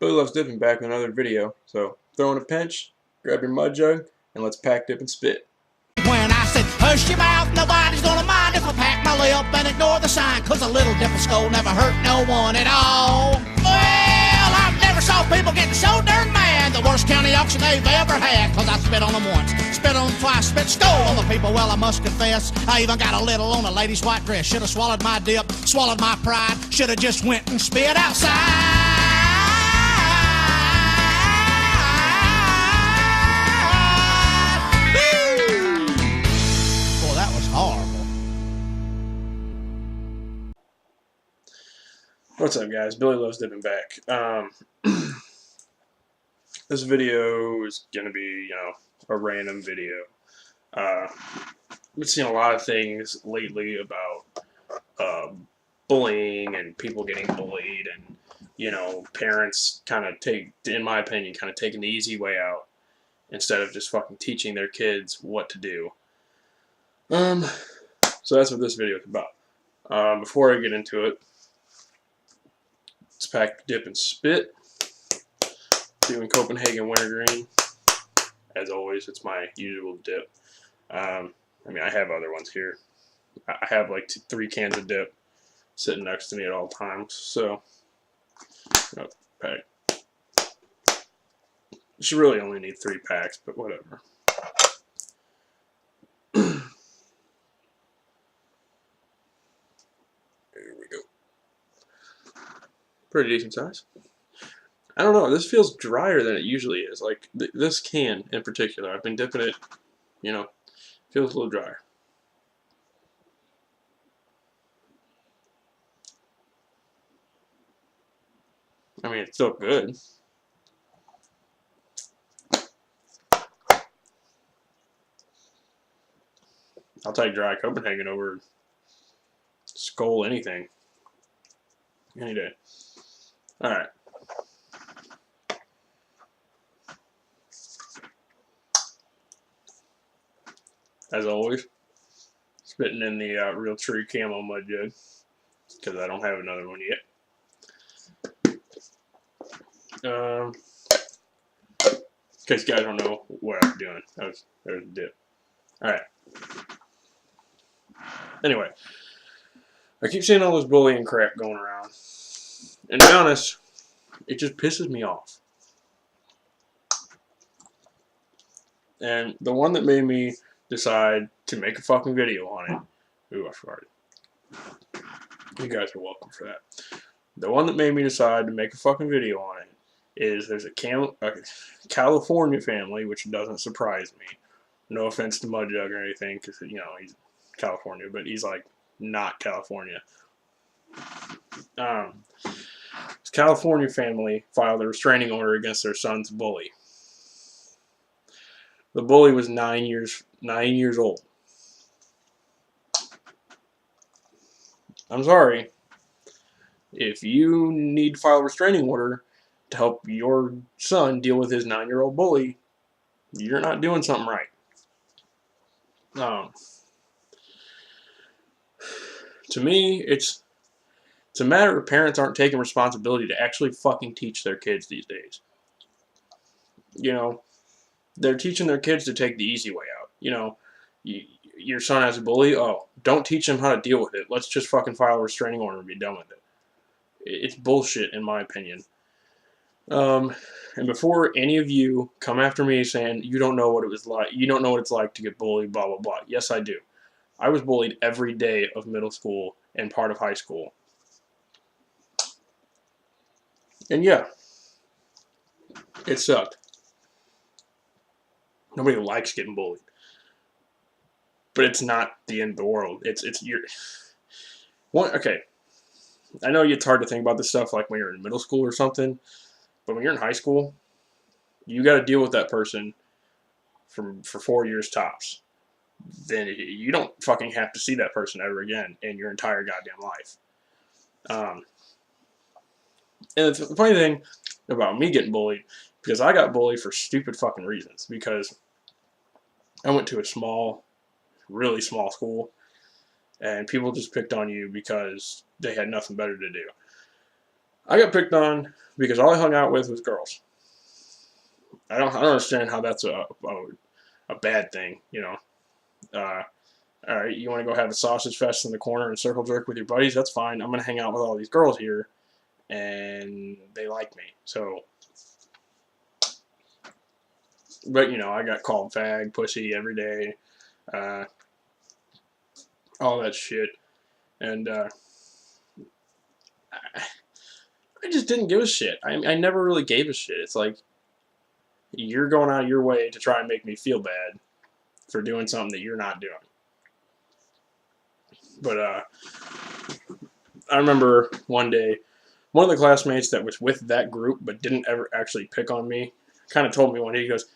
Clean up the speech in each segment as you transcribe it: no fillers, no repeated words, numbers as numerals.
Billy Loves Dipping back with another video. So, throw in a pinch, grab your mud jug, and let's pack, dip, and spit. When I said, hush your mouth, nobody's gonna mind if I pack my lip and ignore the sign, cause a little dip of skull never hurt no one at all. Well, I've never saw people getting so darn mad. The worst county auction they've ever had, cause I spit on them once, spit on them twice, spit skull on the people. Well, I must confess, I even got a little on a lady's white dress. Should've swallowed my dip, swallowed my pride, should've just went and spit outside. What's up, guys? Billy Loves Dipping back. This video is gonna be, a random video. I've been seeing a lot of things lately about bullying and people getting bullied, and parents kind of in my opinion, taking the easy way out instead of just fucking teaching their kids what to do. So that's what this video is about. Before I get into it, let's pack, dip, and spit. Doing Copenhagen Wintergreen. As always, it's my usual dip. I have other ones here. I have like 3 cans of dip sitting next to me at all times. So, pack. You should really only need 3 packs, but whatever. There we go. Pretty decent size. I don't know, this feels drier than it usually is. Like, this can in particular, I've been dipping it, feels a little drier. I mean, it's still good. I'll take dry Copenhagen over Skull anything. Any day. Alright. As always, spitting in the Realtree Camo Mud Jug, because I don't have another one yet. In case you guys don't know what I'm doing, there's a dip. Alright. Anyway, I keep seeing all this bullying crap going around. And to be honest, it just pisses me off. And the one that made me decide to make a fucking video on it. Ooh, I farted. You guys are welcome for that. The one that made me decide to make a fucking video on it is there's a California family, which doesn't surprise me. No offense to Mud Jug or anything, because, he's California, but he's, like, not California. This California family filed a restraining order against their son's bully. The bully was 9 years old. I'm sorry. If you need to file a restraining order to help your son deal with his 9-year-old bully, you're not doing something right. To me, it's a matter of parents aren't taking responsibility to actually fucking teach their kids these days. They're teaching their kids to take the easy way out. Your son has a bully. Oh, don't teach him how to deal with it. Let's just fucking file a restraining order and be done with it. It's bullshit, in my opinion. And before any of you come after me saying you don't know what it was like, you don't know what it's like to get bullied, blah blah blah. Yes, I do. I was bullied every day of middle school and part of high school. And yeah, it sucked. Nobody likes getting bullied. But it's not the end of the world. Okay. I know it's hard to think about this stuff like when you're in middle school or something, but when you're in high school, you got to deal with that person for 4 years tops. Then you don't fucking have to see that person ever again in your entire goddamn life. And the funny thing about me getting bullied, because I got bullied for stupid fucking reasons, because I went to a really small school, and people just picked on you because they had nothing better to do. I got picked on because all I hung out with was girls. I don't understand how that's a bad thing, you know. All right, you want to go have a sausage fest in the corner and circle jerk with your buddies? That's fine. I'm gonna hang out with all these girls here, and they like me. So, but you know, I got called fag, pussy every day, all that shit, and I just didn't give a shit. I never really gave a shit. It's like you're going out of your way to try and make me feel bad for doing something that you're not doing. But I remember one day, one of the classmates that was with that group but didn't ever actually pick on me kind of told me one day, he goes,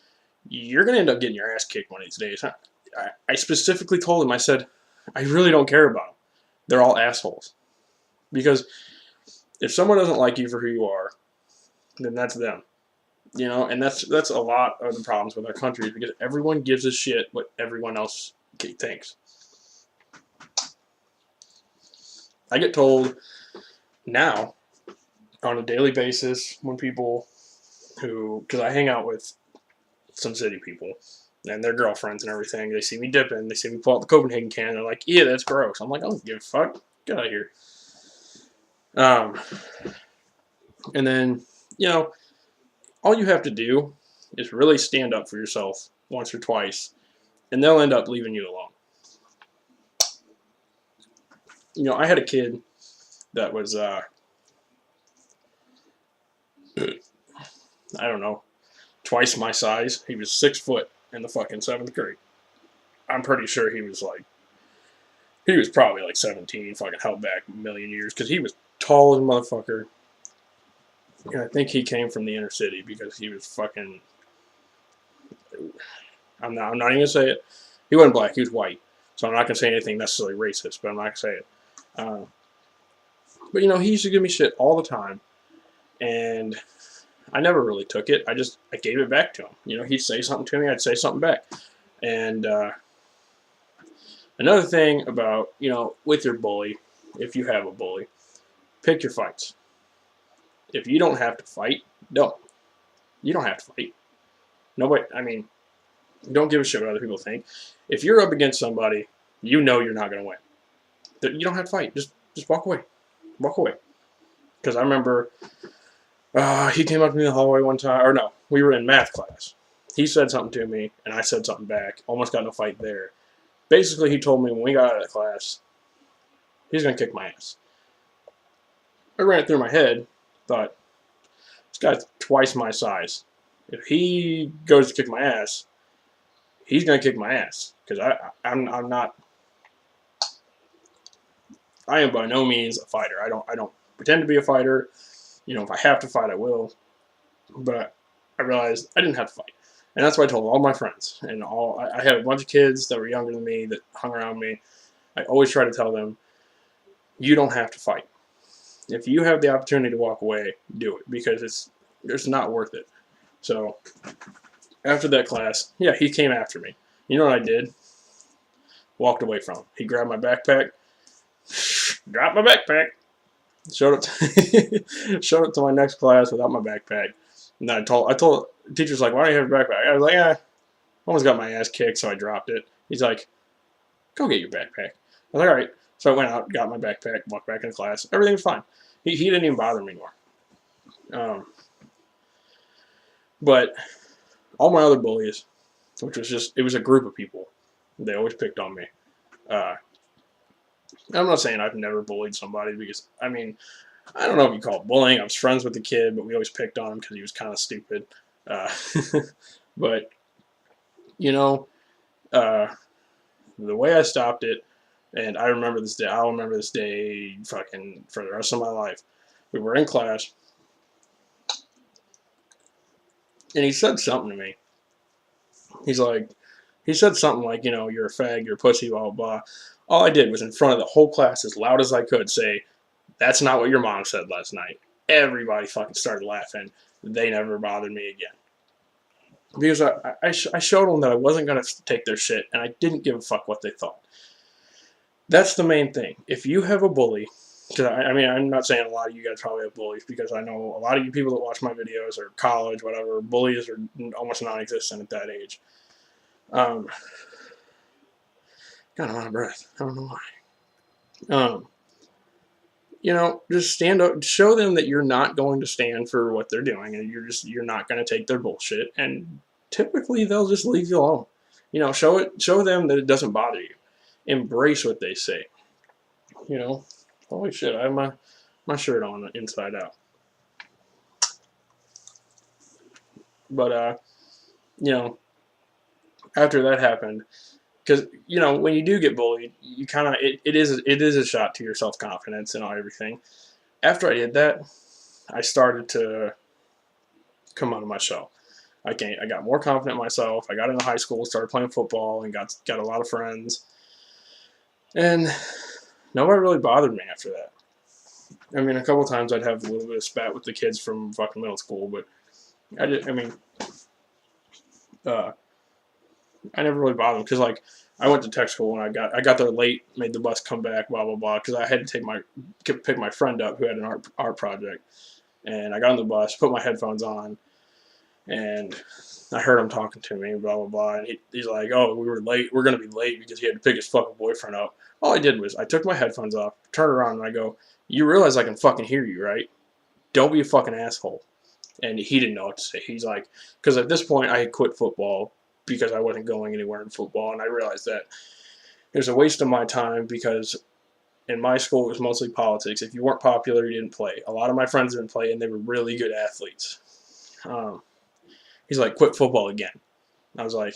"You're going to end up getting your ass kicked one of these days." I specifically told him, I said, I really don't care about them. They're all assholes. Because if someone doesn't like you for who you are, then that's them. You know, and that's a lot of the problems with our country, because everyone gives a shit what everyone else thinks. I get told now on a daily basis when people who, because I hang out with some city people and their girlfriends and everything, they see me dipping, they see me pull out the Copenhagen can, they're like, "Yeah, that's gross." I'm like, "I don't give a fuck. Get out of here." And then, you know, all you have to do is really stand up for yourself once or twice, and they'll end up leaving you alone. You know, I had a kid that was, I don't know, twice my size. He was 6 foot in the fucking 7th grade. I'm pretty sure he was probably like 17, fucking held back a million years, because he was tall as a motherfucker. And I think he came from the inner city, because he was fucking, I'm not even going to say it. He wasn't black, he was white. So I'm not going to say anything necessarily racist, but I'm not going to say it. But, you know, he used to give me shit all the time. And I never really took it. I gave it back to him. You know, he'd say something to me, I'd say something back. And another thing about, you know, with your bully, if you have a bully, pick your fights. If you don't have to fight, don't. You don't have to fight. Nobody, I mean, don't give a shit what other people think. If you're up against somebody, you know you're not going to win. You don't have to fight. Just walk away. Walk away. Because I remember he came up to me in the hallway one time, or no, we were in math class. He said something to me, and I said something back. Almost got in a fight there. Basically, he told me when we got out of class, he's going to kick my ass. I ran it through my head, thought, this guy's twice my size. If he goes to kick my ass, he's going to kick my ass. Because I'm not, I am by no means a fighter. I don't pretend to be a fighter. You know, if I have to fight, I will. But I realized I didn't have to fight. And that's what I told all my friends. And I had a bunch of kids that were younger than me that hung around me. I always try to tell them, you don't have to fight. If you have the opportunity to walk away, do it. Because it's not worth it. So, after that class, yeah, he came after me. You know what I did? Walked away from him. He grabbed my backpack. Dropped my backpack. Showed it to my next class without my backpack. And then I told the teacher's like, "Why don't you have your backpack?" I was like, "I almost got my ass kicked, so I dropped it." He's like, "Go get your backpack." I was like, "All right." So I went out, got my backpack, walked back into class. Everything was fine. He didn't even bother me anymore. But all my other bullies, which was it was a group of people, they always picked on me. I'm not saying I've never bullied somebody, because, I mean, I don't know if you call it bullying. I was friends with the kid, but we always picked on him because he was kind of stupid. But, you know, the way I stopped it, and I'll remember this day fucking for the rest of my life. We were in class, and he said something to me. He said something like, you know, "You're a fag, you're a pussy, blah, blah, blah." All I did was, in front of the whole class, as loud as I could, say, "That's not what your mom said last night." Everybody fucking started laughing. They never bothered me again. Because I showed them that I wasn't going to take their shit, and I didn't give a fuck what they thought. That's the main thing. If you have a bully, Because I mean, I'm not saying a lot of you guys probably have bullies, because I know a lot of you people that watch my videos or college, whatever, bullies are almost non-existent at that age. God, I'm out of breath. I don't know why. You know, just stand up, show them that you're not going to stand for what they're doing, and you're not going to take their bullshit, and typically they'll just leave you alone. You know, show them that it doesn't bother you. Embrace what they say. You know, holy shit, I have my shirt on inside out. But you know, after that happened, because you know, when you do get bullied, you kind of it is a shot to your self-confidence and everything. After I did that, I started to come out of my shell. I got more confident in myself. I got into high school, started playing football, and got a lot of friends, and nobody really bothered me after that. I mean, a couple times I'd have a little bit of spat with the kids from fucking middle school, but I never really bothered them, because like I went to tech school and I got there late, made the bus come back, blah blah blah, because I had to pick my friend up who had an art project, and I got on the bus, put my headphones on, and I heard him talking to me, blah blah blah, and he's like, "Oh, we were late. We're gonna be late because he had to pick his fucking boyfriend up." All I did was I took my headphones off, turned around, and I go, "You realize I can fucking hear you, right? Don't be a fucking asshole." And he didn't know what to say. He's like, because at this point I had quit football because I wasn't going anywhere in football, and I realized that it was a waste of my time, because in my school it was mostly politics. If you weren't popular, you didn't play. A lot of my friends didn't play, and they were really good athletes. He's like, "Quit football again." I was like,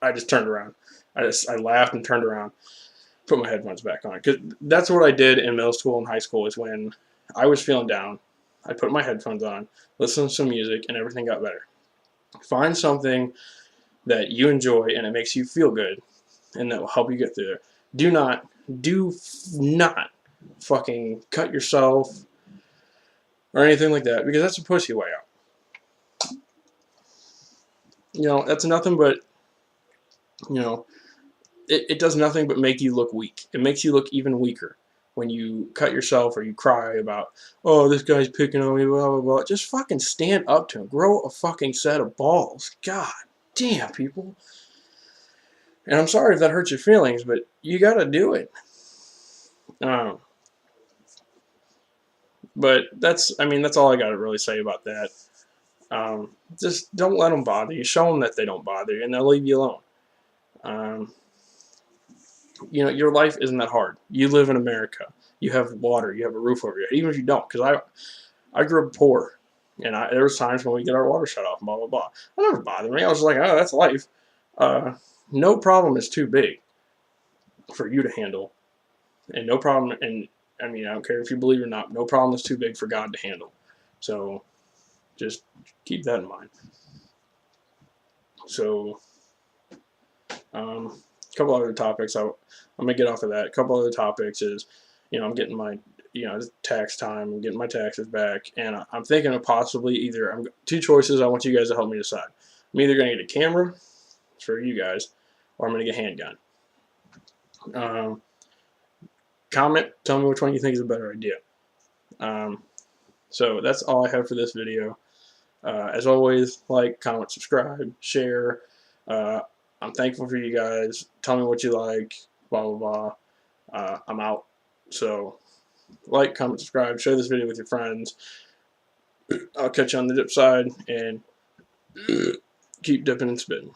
I just turned around. I laughed and turned around, put my headphones back on, because that's what I did in middle school and high school. Is when I was feeling down, I put my headphones on, listened to some music, and everything got better. Find something that you enjoy and it makes you feel good, and that will help you get through there. Do not fucking cut yourself or anything like that, because that's a pussy way out. You know, that's nothing but, you know, it does nothing but make you look weak. It makes you look even weaker when you cut yourself or you cry about, "Oh, this guy's picking on me, blah, blah, blah." Just fucking stand up to him. Grow a fucking set of balls. God damn, people. And I'm sorry if that hurts your feelings, but you gotta do it. But that's all I gotta really say about that. Just don't let them bother you. Show them that they don't bother you, and they'll leave you alone. You know, your life isn't that hard. You live in America. You have water. You have a roof over your head. Even if you don't, because I grew up poor, and there was times when we get our water shut off, blah blah blah. That never bothered me. I was like, "Oh, that's life." No problem is too big for you to handle, and no problem. And I mean, I don't care if you believe it or not. No problem is too big for God to handle. So just keep that in mind. So, a couple other topics. I'm gonna get off of that. A couple other topics is, you know, I'm getting my, you know, tax time. I'm getting my taxes back, and I'm thinking of possibly two choices. I want you guys to help me decide. I'm either gonna get a camera for you guys, or I'm gonna get a handgun. Comment, tell me which one you think is a better idea. So that's all I have for this video. As always, like, comment, subscribe, share. I'm thankful for you guys. Tell me what you like, blah, blah, blah. I'm out. So, like, comment, subscribe, share this video with your friends. I'll catch you on the dip side, and keep dipping and spitting.